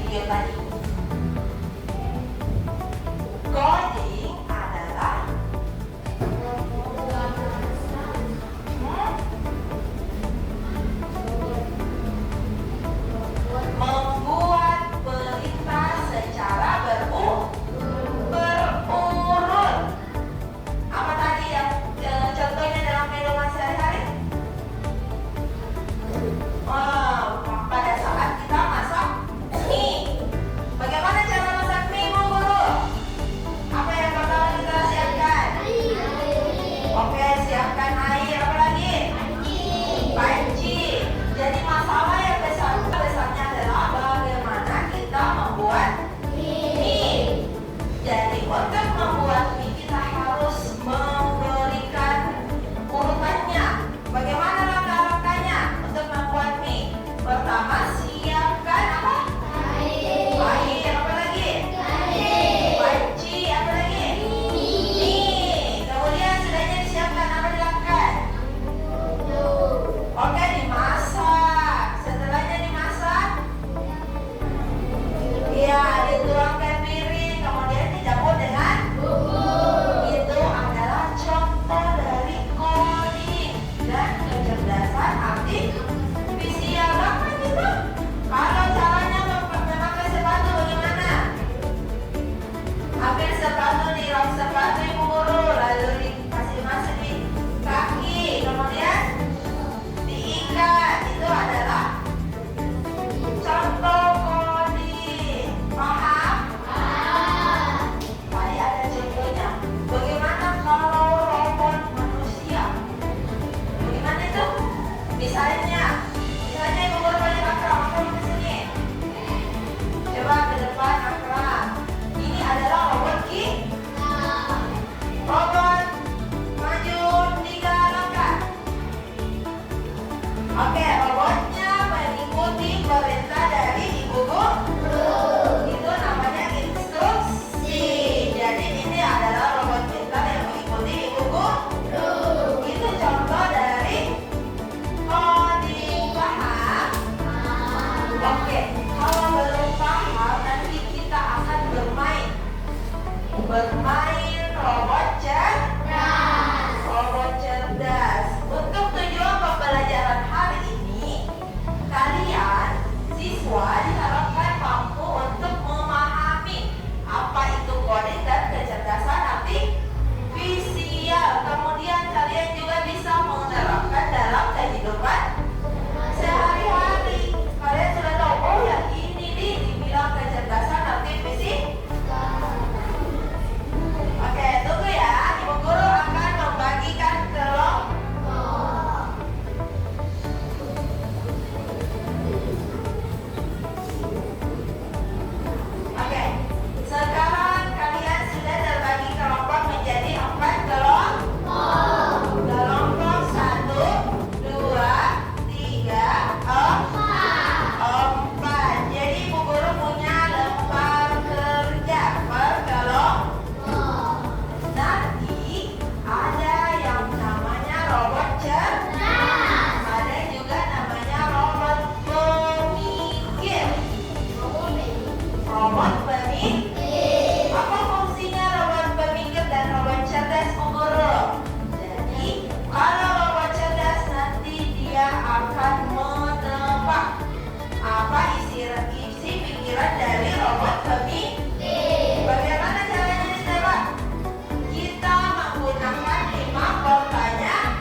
video tadi. Coding adalah membuat perintah secara berurut. Apa tadi yang contohnya dalam kehidupan sehari-hari? Pada saat kita masak mie. Bagaimana cara masak mie, Bu Guru? Apa yang bakalan kita siapkan? Oke, siapkan air. Apa lagi? Panci. Jadi masalah yang besarnya adalah bagaimana kita membuat mie. Jadi untuk membuat mie kita harus memberikan urutannya. Bagaimana langkah-langkahnya untuk membuat mie? Pertama, siapkan apa? Air. Apa lagi? Panci. Apa lagi? Mie. Kemudian sudahnya disiapkan, apa dilakukan? Oke, dimasak. Setelahnya dimasak, ya dituangkan piring, kemudian dicampur dengan bumbu. Itu adalah contoh dari coding dan kecerdasan artifisial. Apa itu? Kalau caranya memakai sepatu bagaimana? Ambil sepatu di rak sepatu Ibu Guru, lalu dikasih masuk di kaki, kemudian diikat. Itu adalah contoh coding. Paham? Tadi ada contohnya. Bagaimana kalau robot manusia? Bagaimana itu? Misalnya Ibu Guru banyak akram. Akram ke sini. Coba ke depan akram. Ini adalah robot robot maju 3 langkah. Oke, robotnya mengikuti perintah dari Ibu Guru. Itu namanya instruksi. Jadi ini adalah robot pintar yang mengikuti Ibu Guru. Itu contoh dari coding. Paham? Oke, kalau belum paham nanti kita akan bermain robot cerdas. Untuk tujuan pembelajaran hari ini, kalian siswa diharapkan mampu untuk memahami apa itu coding dan kecerdasan artifisial. Kemudian kalian juga bisa menerapkan dalam kehidupan sehari-hari. Kalian sudah tahu, oh ya ini dibilang kecerdasan artifisial. Oke, tunggu ya. Ibu Guru akan membagikan kelompok. Oke, sekarang kalian sudah terbagi kelompok menjadi 4 kelompok. Kelompok 1, 2, 3, 4. Jadi Ibu Guru punya lembar kerja per kelompok. Nanti ada yang namanya robot cerdas, ada juga namanya robot pemikir. Robot pemikir. Apa fungsinya robot pemikir dan robot cerdas, Bu Guru? Jadi kalau robot cerdas nanti dia akan menebak apa isi pikiran dari robot pemikir. Bagaimana caranya ditebak? Kita menggunakan 5 pertanyaan.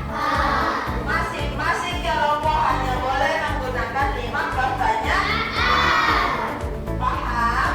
Masing-masing kelompok hanya boleh menggunakan 5 pertanyaan. Paham?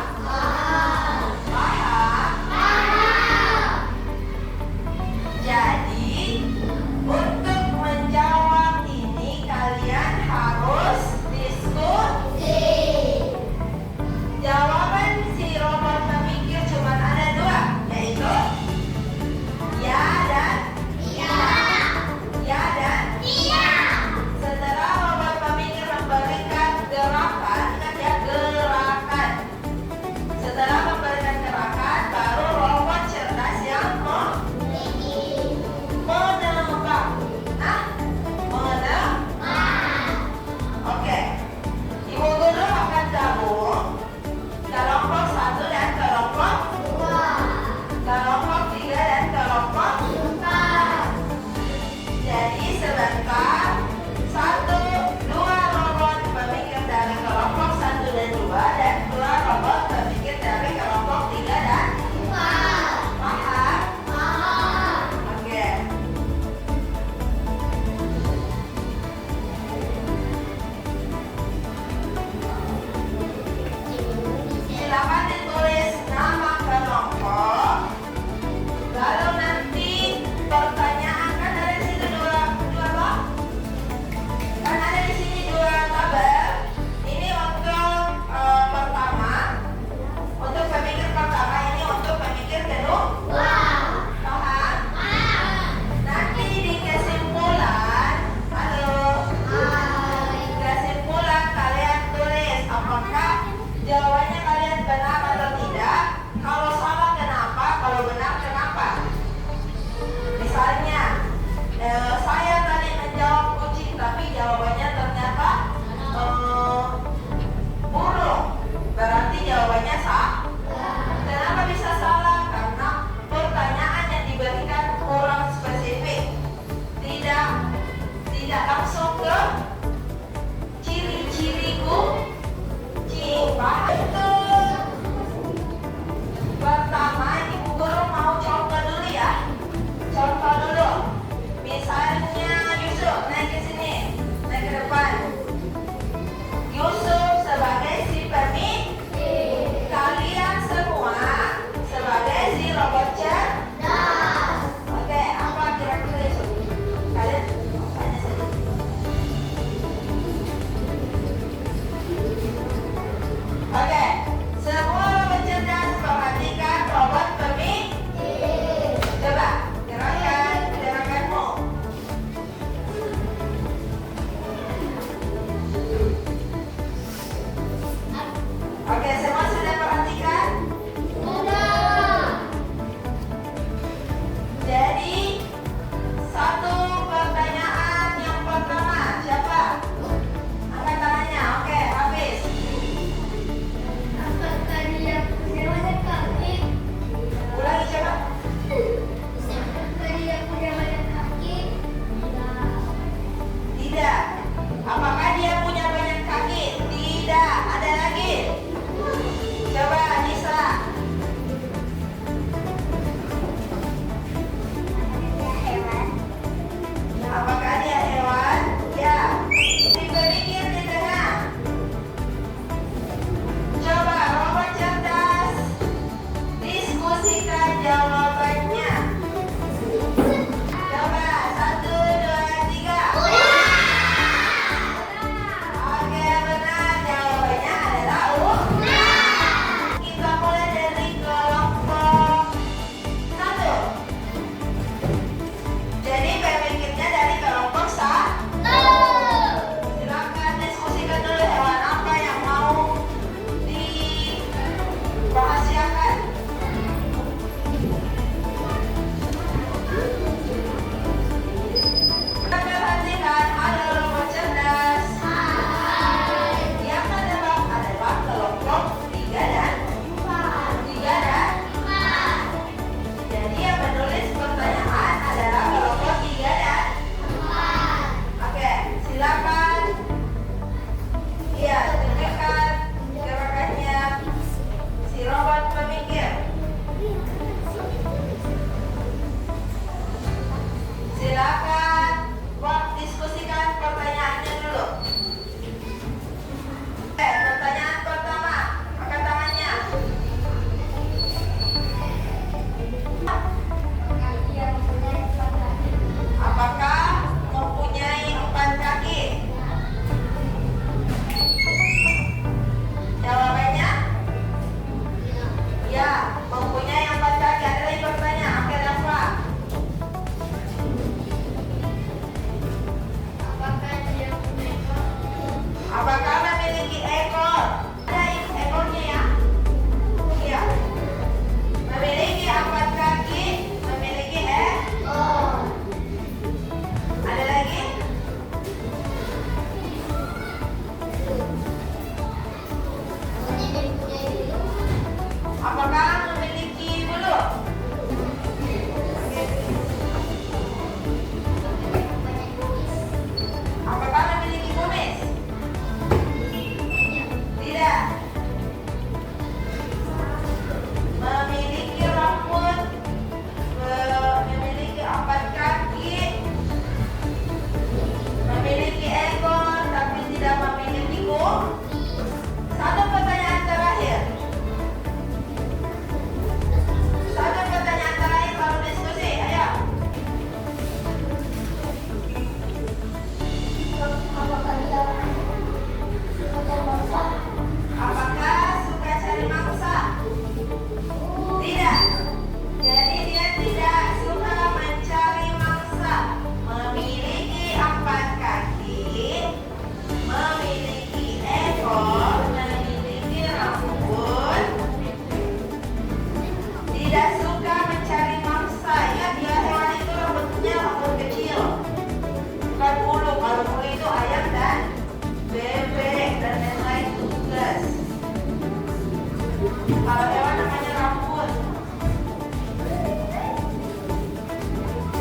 Kalau hewan namanya rambut.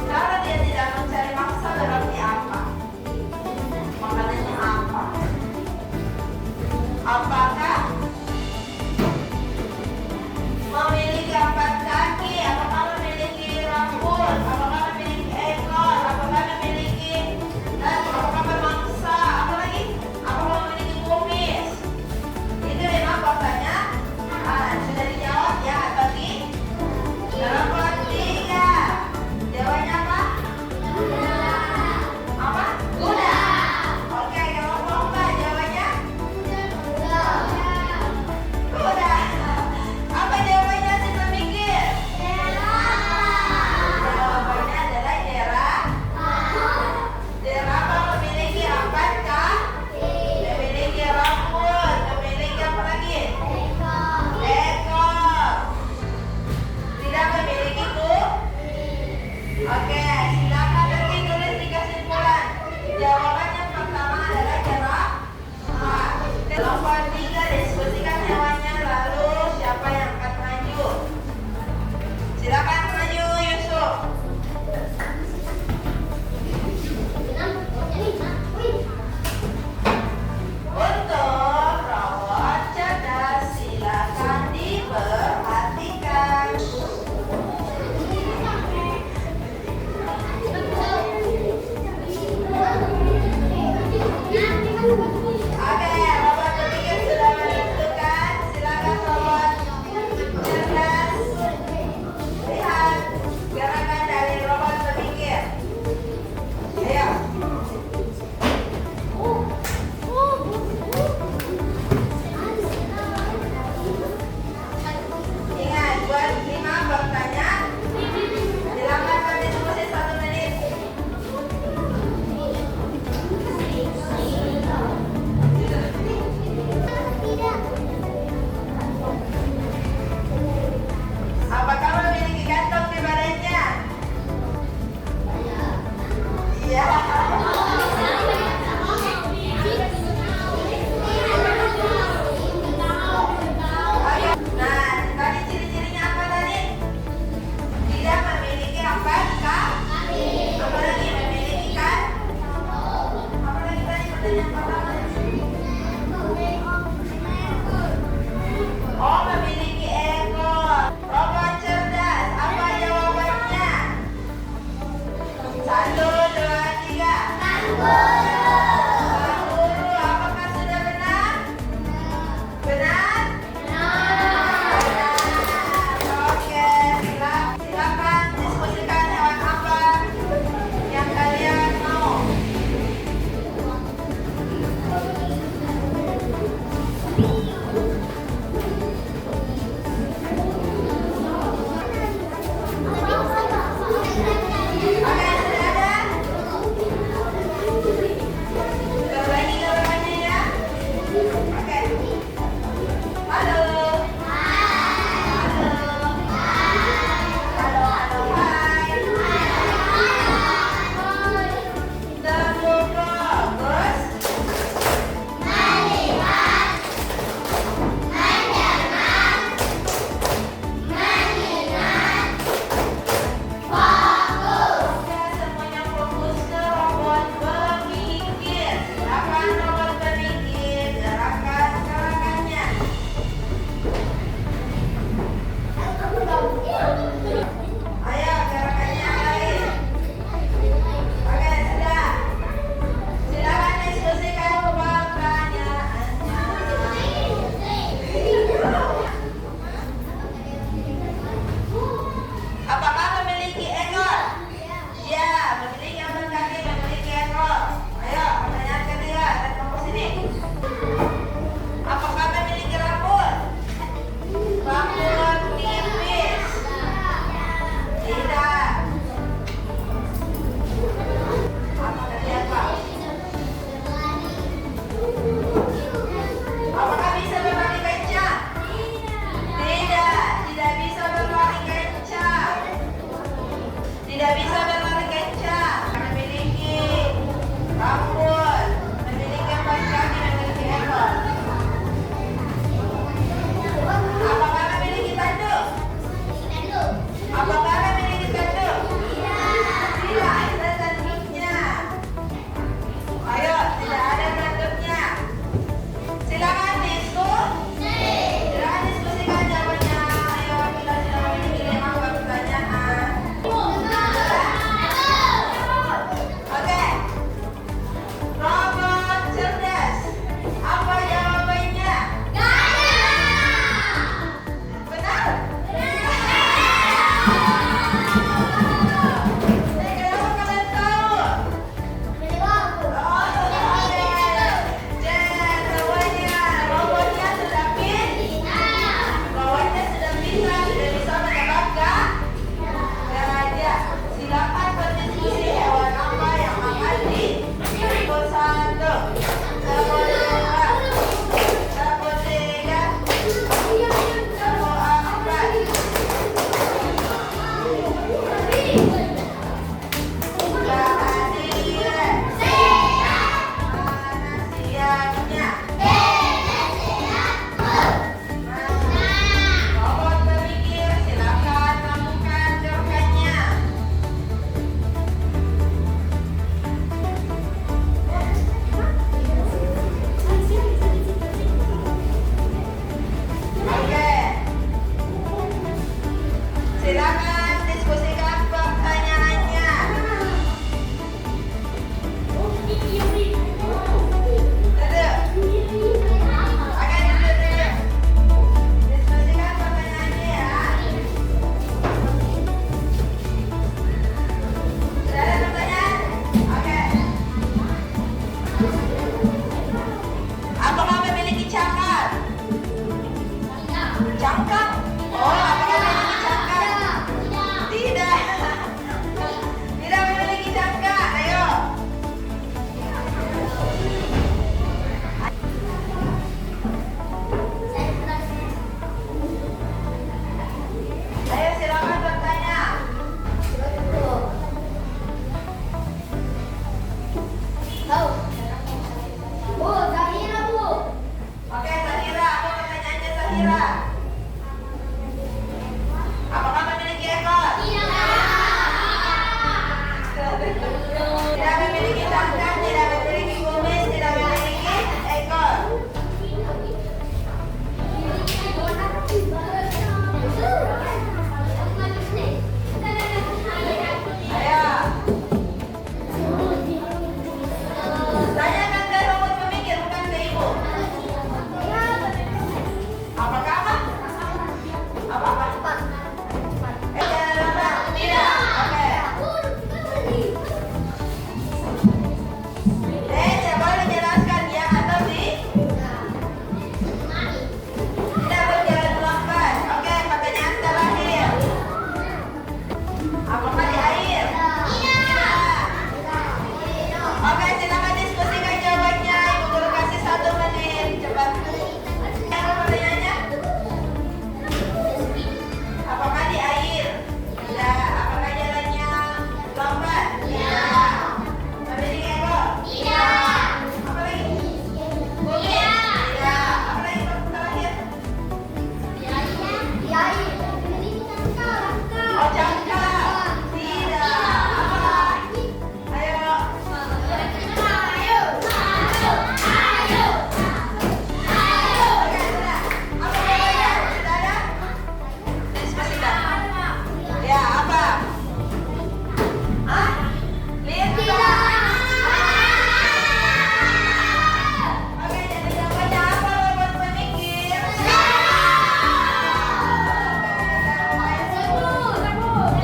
Kalau dia tidak mencari mangsa berarti apa? Makanannya apa? Apakah memiliki 4 kaki? Apakah memiliki rambut? Apakah memiliki ekor? Apakah memiliki apakah bermangsa? Apa lagi? Apakah memiliki kumis? Itu memang faktanya sudah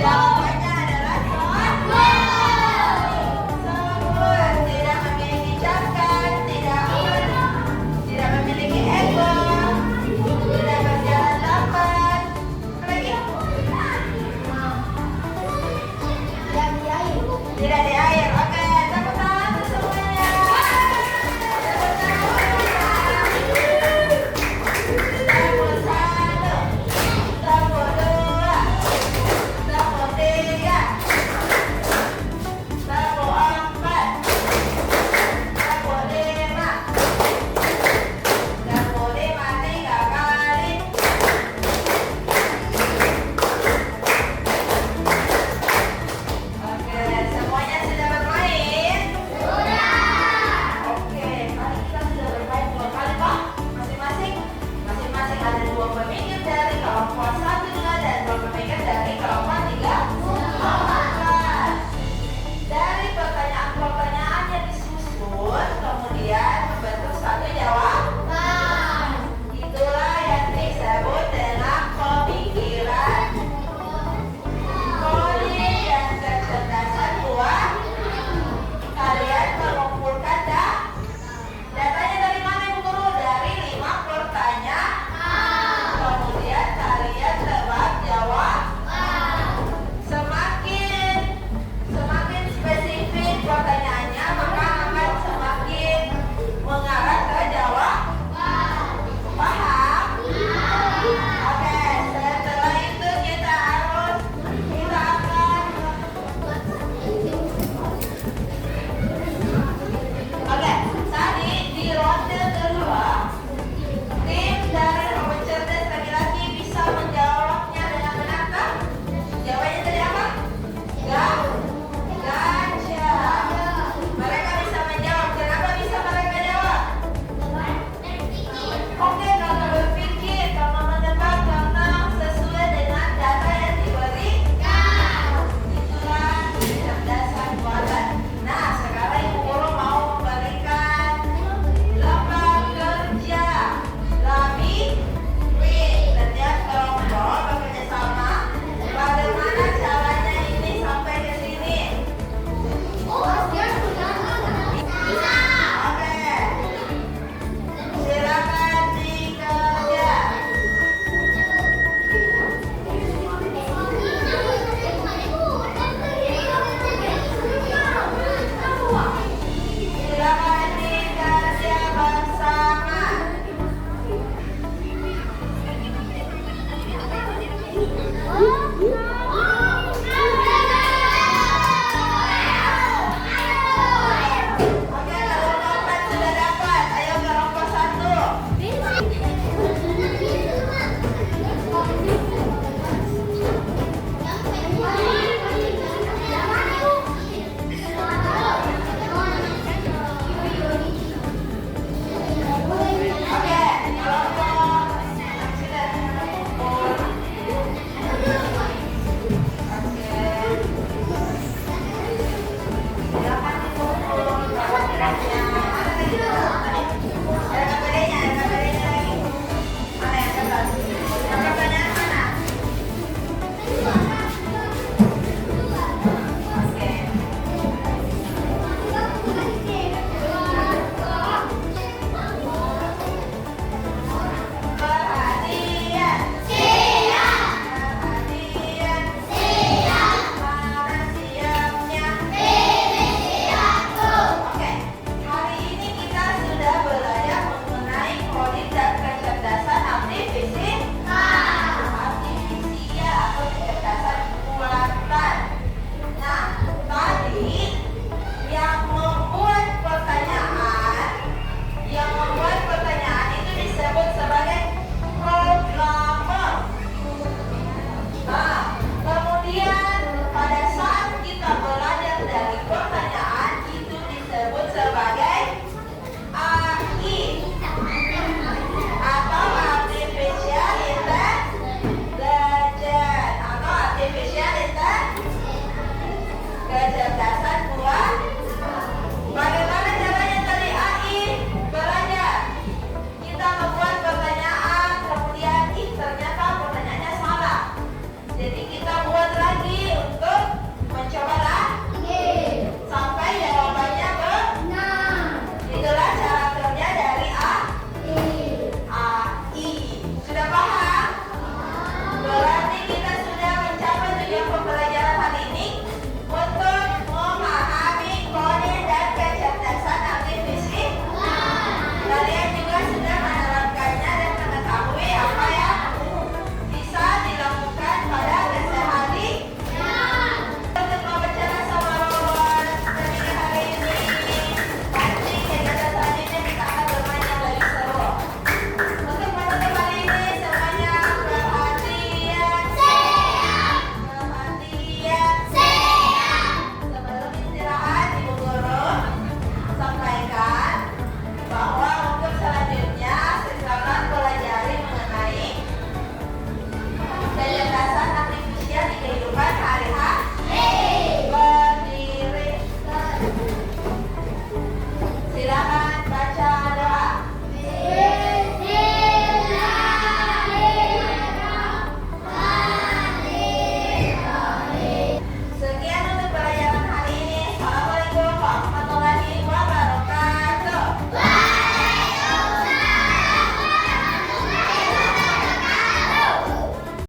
Jangan